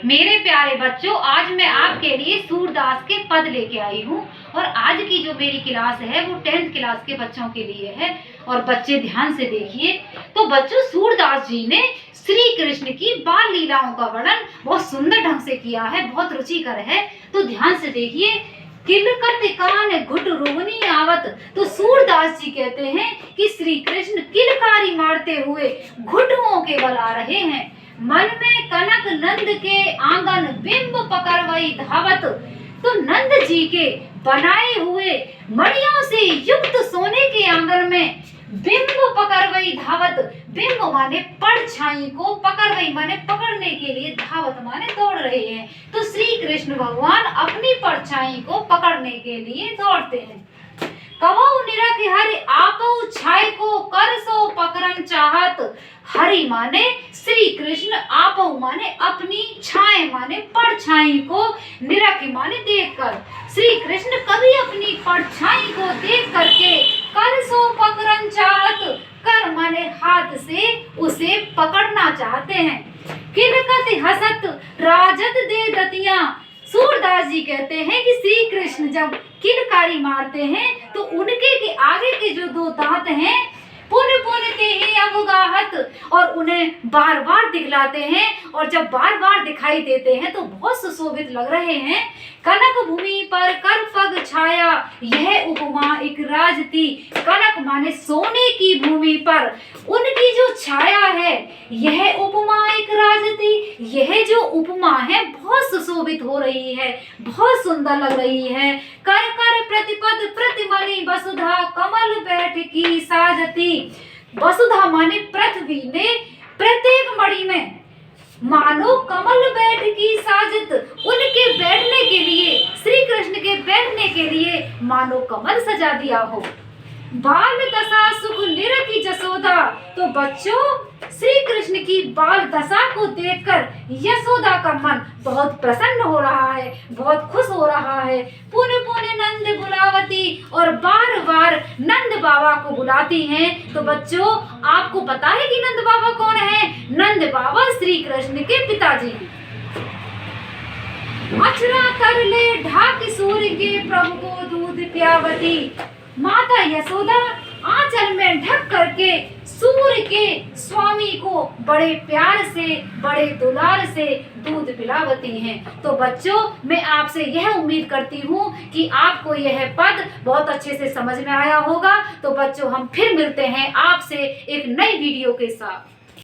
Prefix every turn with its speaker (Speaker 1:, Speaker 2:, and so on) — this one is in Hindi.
Speaker 1: मेरे प्यारे बच्चों, आज मैं आपके लिए सूरदास के पद लेके आई हूँ। और आज की जो मेरी क्लास है वो 10th क्लास के बच्चों के लिए है। और बच्चे ध्यान से देखिए। तो बच्चों, सूरदास जी ने श्री कृष्ण की बाल लीलाओं का वर्णन बहुत सुंदर ढंग से किया है, बहुत रुचिकर है। तो ध्यान से देखिए। किलकत कान घुट रोहनी आवत। तो सूरदास जी कहते हैं कि श्री कृष्ण किलकारी मारते हुए घुटुओं के बल आ रहे हैं। मन में कनक नंद के आंगन बिंब पकड़वई धावत। तो नंद जी के बनाए हुए मणियों से युक्त सोने के आंगन में बिंब पकड़वई धावत। बिंब माने परछाई को, पकड़वई माने पकड़ने के लिए, धावत माने दौड़ रहे हैं। तो श्री कृष्ण भगवान अपनी परछाई को पकड़ने के लिए दौड़ते हैं। कवौ निरख हरि आपौ छाय को कर सो पकड़न चाहत। हरि माने श्री कृष्ण, आपौ माने अपनी, छाय माने परछाई को, निरख माने देखकर। श्री कृष्ण कभी अपनी परछाई को देख करके कर सो पकड़न चाहत। कर माने हाथ से उसे पकड़ना चाहते हैं। किलकत हसत राजत दे दतियां। सूरदास जी कहते हैं कि श्री कृष्ण जब किलकारी मारते हैं तो उनके के आगे के जो दो दांत हैं पुन पुन के ही अवगाहत, और उन्हें बार बार दिखलाते हैं। और जब बार बार दिखाई देते हैं तो बहुत सुशोभित लग रहे हैं। कनक भूमि पर कर पग छाया, यह उपमा एक राज थी। कनक माने सोने की भूमि पर उनकी जो छाया है, यह उपमा एक राज थी। यह जो उपमा है बहुत सुशोभित हो रही है, बहुत सुंदर लग रही है। कर कर प्रतिपद प्रतिमणि वसुधा कमल बैठ की साजती। वसुधा माने पृथ्वी ने प्रत्येक मणि में मानो कमल बैठ की साजत। उनके बैठने के लिए, श्री कृष्ण के बैठने के लिए मानो कमल सजा दिया हो। बाल दशा सुख निरखी जसोदा। तो बच्चों, श्री कृष्ण की बाल दशा को देखकर यशोदा का मन बहुत प्रसन्न हो रहा है, बहुत खुश हो रहा है। पुन पुन नंद बुलावती, और बार बार नंद बाबा को बुलाती हैं। तो बच्चों, आपको पता है कि नंद बाबा कौन है? नंद बाबा श्री कृष्ण के पिताजी हैं। अचरा कर ले ढाक सूर्य के प्रभु को दूध प्यावती। माता यशोदा आंचल में ढक करके सूर्य के स्वामी को बड़े प्यार से, बड़े दुलार से दूध पिलावती हैं। तो बच्चों, मैं आपसे यह उम्मीद करती हूँ कि आपको यह पद बहुत अच्छे से समझ में आया होगा। तो बच्चों, हम फिर मिलते हैं आपसे एक नई वीडियो के साथ।